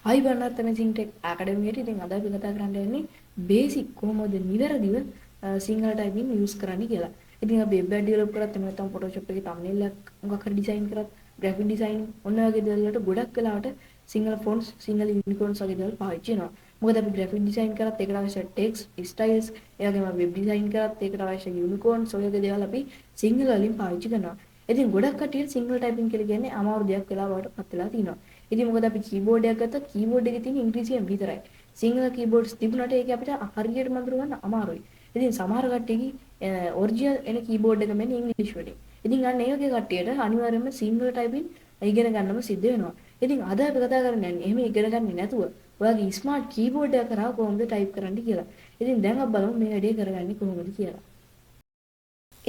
ආයි බලන්නත් අමේසින් ටෙක් ඇකඩමි එකේ ඉතින් අද අපි කතා කරන්න යන්නේ බේසික් කොහොමද නිවැරදිව සිංහල ටයිපින් යූස් කරන්න කියලා. ඉතින් අපි වෙබ් ඇඩ් ඩෙවලොප් කරත් එහෙම නැත්නම් Photoshop එකේ thumbnail එකක් මොකක් හරි ඩිසයින් කරත් graphic design ඔන්න ඔය වගේ දේවල් වලට ගොඩක් වෙලාවට සිංහල fonts සිංහල unicorns වගේ දේවල් පාවිච්චි වෙනවා. මොකද අපි graphic design කරත් ඒකට අවශ්‍ය text styles ඒ වගේම web design කරත් ඒකට අවශ්‍ය unicorns ඔය වගේ දේවල් අපි සිංහල වලින් පාවිච්චි කරනවා. ඉතින් ගොඩක් කටියට සිංහල ටයිපින් කියලා කියන්නේ අමාරු දෙයක් වෙලා වලට පත් වෙලා තිනවා. ඉතින් මොකද අපි කීබෝඩ් එකක් ගත්තොත් කීබෝඩ් එකේ තියෙන ඉංග්‍රීසියෙන් විතරයි. සිංහල කීබෝඩ්ස් තිබුණාට ඒක අපිට හරියට මඳුර ගන්න අමාරුයි. ඉතින් සමහර කට්ටියගේ ඔරිජිනල් එන කීබෝඩ් එක මෙන්න ඉංග්‍රීසි වලින්. ඉතින් අන්න ඒ වගේ කට්ටියට අනිවාර්යයෙන්ම සිංහල ටයිපින් ඉගෙන ගන්නම සිද්ධ වෙනවා. ඉතින් අද අපි කතා කරන්නේ එහෙම ඉගෙන ගන්නේ නැතුව ඔයාගේ ස්මාර්ට් කීබෝඩ් එක කරා කොහොමද ටයිප් කරන්න කියලා. ඉතින් දැන් අපි බලමු මේ වැඩේ කරගන්නේ කොහොමද කියලා.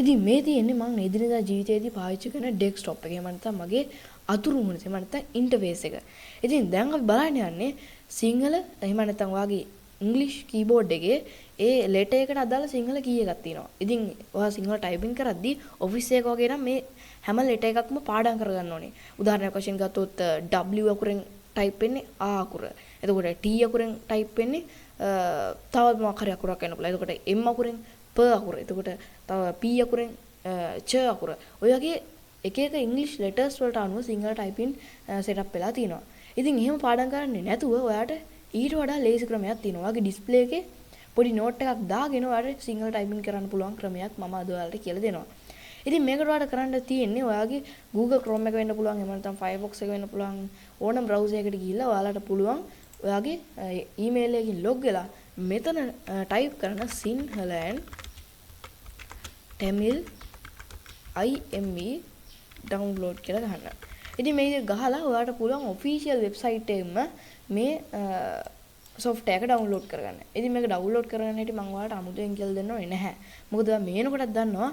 ඉතින් මේ තියෙන්නේ මම එදිනෙදා ජීවිතයේදී පාවිච්චි කරන ඩෙස්ක්ටොප් එක. එහෙම නැත්නම් මගේ අතුරු මුහුණ. එහෙම නැත්නම් ඉන්ටර්ෆේස් එක. ඉතින් දැන් අපි බලන්න යන්නේ සිංහල එහෙම නැත්නම් ඔයාගේ ඉංග්‍රීසි කීබෝඩ් එකේ ඒ ලෙටර් එකට අදාළ සිංහල කී එකක් තියෙනවා. ඉතින් ඔයා සිංහල ටයිපින් කරද්දී ඔෆිස් එක වගේ නම් මේ හැම ලෙටර් එකක්ම පාඩම් කරගන්න ඕනේ. උදාහරණයක් වශයෙන් ගත්තොත් W අකුරෙන් ටයිප් වෙන්නේ ආ අකුර. එතකොට T අකුරෙන් ටයිප් වෙන්නේ තවත් මොකක් හරි අකුරක් වෙන්න පුළුවන්. එතකොට M අකුරෙන් ප අකුර. එතකොට තව P අකුරෙන් ච අකුර. ඔය වගේ එක එක ඉංග්‍රීසි ලෙටර්ස් වලට අනුව සිංහල ටයිපින් සෙටප් වෙලා තියෙනවා. ඉතින් එහෙම පාඩම් කරන්නේ නැතුව ඔයාට ඊට වඩා ලේසි ක්‍රමයක් තියෙනවා. ඔයාගේ ඩිස්ප්ලේ එකේ පොඩි නෝට් එකක් දාගෙන ඔයාලට සිංහල ටයිපින් කරන්න පුළුවන් ක්‍රමයක් මම අද ඔයාලට කියලා දෙනවා. ඉතින් මේකට ඔයාලට කරන්න තියෙන්නේ ඔයාගේ Google Chrome එක වෙන්න පුළුවන්. එහෙම නැත්නම් Firefox එක වෙන්න පුළුවන්. ඕනම browser එකකට ගිහිල්ලා ඔයාලට පුළුවන් ඔයාගේ ඊමේල් එකකින් ලොග් වෙලා මෙතන ටයිප් කරන සිංහලෙන් Tamil IME ඩවුන්ලෝඩ් කියලා ගහන්න. ඉතින් මේ විදිහට ගහලා ඔයාලට පුළුවන් ඔෆිෂියල් වෙබ්සයිට් එකෙම මේ software එක ඩවුන්ලෝඩ් කරගන්න. ඉතින් මේක ඩවුන්ලෝඩ් කරගන්න හැටි මම ඔයාලට අමුතුවෙන් කියලා දෙන්න ඕනේ නැහැ. මොකද ඔයා මේනකොටත් දන්නවා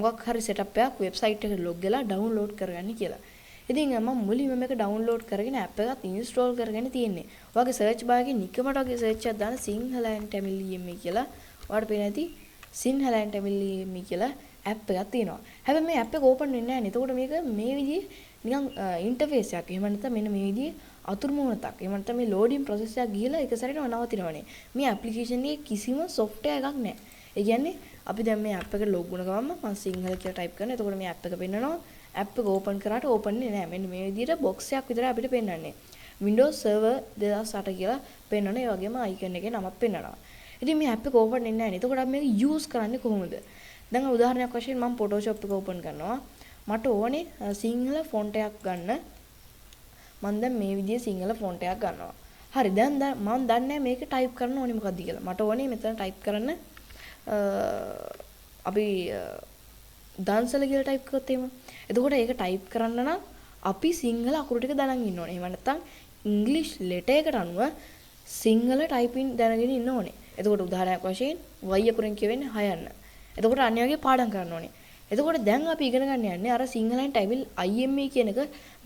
මොකක් හරි setup එකක් වෙබ්සයිට් එකට log වෙලා ඩවුන්ලෝඩ් කරගන්න කියලා. ඉතින් මම මුලින්ම මේක ඩවුන්ලෝඩ් කරගෙන app එකත් install කරගෙන තියෙන්නේ. ඔයාගේ search bar එකේ නිකමට වගේ search එකක් දාන සිංහල and tamil EME කියලා ඔයාලට පේන ඇති සිංහල and tamil EME කියලා app එකක් තියෙනවා. හැබැයි මේ app එක open වෙන්නේ නැහැ නේ. එතකොට මේක මේ විදිහේ නිකන් interface එකක්. එහෙම නැත්නම් මෙන්න මේ විදිහේ අතුරු මුහුණක්. එහෙම නැත්නම් මේ loading process එකක් ගිහලා එක සැරේටම නවතිනවනේ. මේ application එකේ කිසිම software එකක් නැහැ. ඒ කියන්නේ අපි දැන් මේ app එකට log වුණ ගමන් මම සිංහල කියලා type කරනවා. එතකොට මේ app එක පෙන්නනවා. app එක open කරාට open වෙන්නේ නැහැ. මෙන්න මේ විදිහට box එකක් විතරයි අපිට පෙන්වන්නේ. Windows Server 2008 කියලා පෙන්වනවා. ඒ වගේම icon එකේ නමක් පෙන්වනවා. ඉතින් මේ app එක open වෙන්නේ නැහැ නේ. එතකොට අපි මේක use කරන්නේ කොහොමද? දැන් උදාහරණයක් වශයෙන් මම Photoshop එක open කරනවා. මට ඕනේ සිංහල font එකක් ගන්න. මම දැන් මේ විදිහේ සිංහල font එකක් ගන්නවා. හරි දැන් මම දන්නේ මේක type කරන්න ඕනේ මොකක්ද කියලා. මට ඕනේ මෙතන type කරන්න අපි දන්සල කියලා type කරොත් එහෙම. එතකොට ඒක type කරන්න නම් අපි සිංහල අකුරු ටික දැනගෙන ඉන්න ඕනේ. එහෙම නැත්නම් English letter එකට අනුව සිංහල typing දැනගෙන ඉන්න ඕනේ. එතකොට උදාහරණයක් වශයෙන් y අකුරෙන් කියවෙන්නේ හයන්න. එතකොට අනිත් වගේ පාඩම් කරන්න ඕනේ. එතකොට දැන් අපි ඉගෙන ගන්න යන්නේ අර සිංහලෙන් ටයිපින් IME කියන එක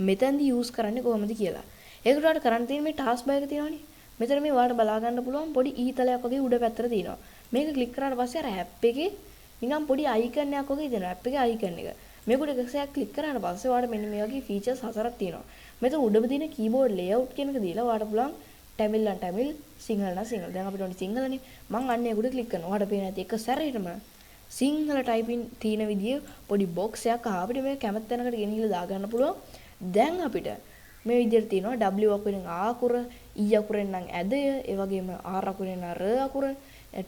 මෙතෙන්දී යූස් කරන්නේ කොහොමද කියලා. ඒකට ඔයාලට කරන්න තියෙන්නේ මේ ටාස්ක් බාර් එක තියෙනවනේ. මෙතන මේ ඔයාලට බලා ගන්න පුළුවන් පොඩි ඊතලයක් වගේ උඩ පැත්තට තියෙනවා. මේක ක්ලික් කරාට පස්සේ අර ඇප් එකේ නිකන් පොඩි අයිකන් එකක් වගේ තියෙනවා. ඇප් එකේ අයිකන් එක. මේකට එකසයක් ක්ලික් කරාට පස්සේ ඔයාලට මෙන්න මේ වගේ ෆීචර්ස් හතරක් තියෙනවා. මෙතන උඩම තියෙන කීබෝඩ් ලේඅවුට් කියන එක දීලා ඔයාලට පුළුවන් Tamil නම් Tamil සිංහල නම් සිංහල. දැන් අපිට ඕනේ සිංහලනේ. මම අන්න ඒකට ක්ලික් කරනවා. ඔයාලට පේන ඇති එක සැරේටම සිංහල ටයිපින් තියෙන විදිය පොඩි බොක්ස් එකක් අපිට මේ කැමති තැනකට ගෙනහිල්ලා දාගන්න පුළුවන්. දැන් අපිට මේ විදියට තියෙනවා W අකුරෙන් ආ අකුර, E අකුරෙන් නම් ඇදය, ඒ වගේම R අකුරෙන් නම් R අකුර,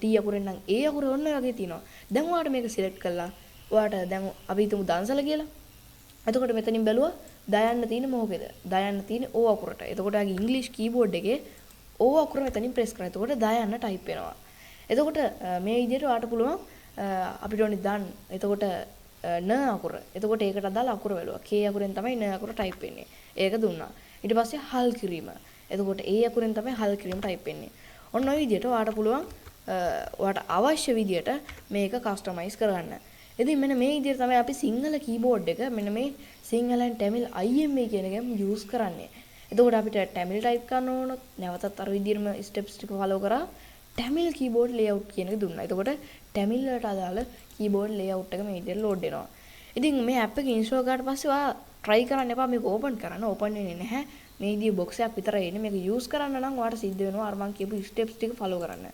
T අකුරෙන් නම් A අකුර ඔන්න ඔය වගේ තියෙනවා. දැන් ඔයාලට මේක සිලෙක්ට් කරලා ඔයාලට දැන් අපි හිතමු දන්සල කියලා. එතකොට මෙතනින් බැලුවා දයන්න තියෙන මොකේද? දයන්න තියෙන O අකුරට. එතකොට ආගේ ඉංග්‍රීසි කීබෝඩ් එකේ O අකුර මෙතනින් ප්‍රෙස් කරා. එතකොට දයන්න ටයිප් වෙනවා. එතකොට මේ විදියට ඔයාලට පුළුවන් අපිට ඕනේ දන්. එතකොට න අකුර. එතකොට ඒකට අදාළ අකුර වැළුවා. K අකුරෙන් තමයි න අකුර ටයිප් වෙන්නේ. ඒක දුන්නා. ඊට පස්සේ හල් කිරීම. එතකොට A අකුරෙන් තමයි හල් කිරීම ටයිප් වෙන්නේ. ඔන්න ඔය විදිහට ඔයාලට පුළුවන් ඔයාලට අවශ්‍ය විදිහට මේක කස්ටමයිස් කරගන්න. ඉතින් මෙන්න මේ විදිහට තමයි අපි සිංහල කීබෝඩ් එක මෙන්න මේ සිංහලෙන් Tamil IME කියන එකම යූස් කරන්නේ. එතකොට අපිට Tamil ටයිප් කරන්න ඕනොත් නැවතත් අර විදිහටම ස්ටෙප්ස් ටික ෆලෝ කරා Tamil keyboard layout කියන එක දුන්නා. එතකොට Tamil වලට අදාළ keyboard layout එක මේ විදිහට load වෙනවා. ඉතින් මේ app එක install කරාට පස්සේ ඔයා try කරන්න එපා මේක open කරන්න. open වෙන්නේ නැහැ. මේ විදිහේ බොක්ස් එකක් විතරයි එන්නේ. මේක යූස් කරන්න නම් ඔයාලට සිද්ධ වෙනවා අර මං කියපු ස්ටෙප්ස් ටික ෆලෝ කරන්න.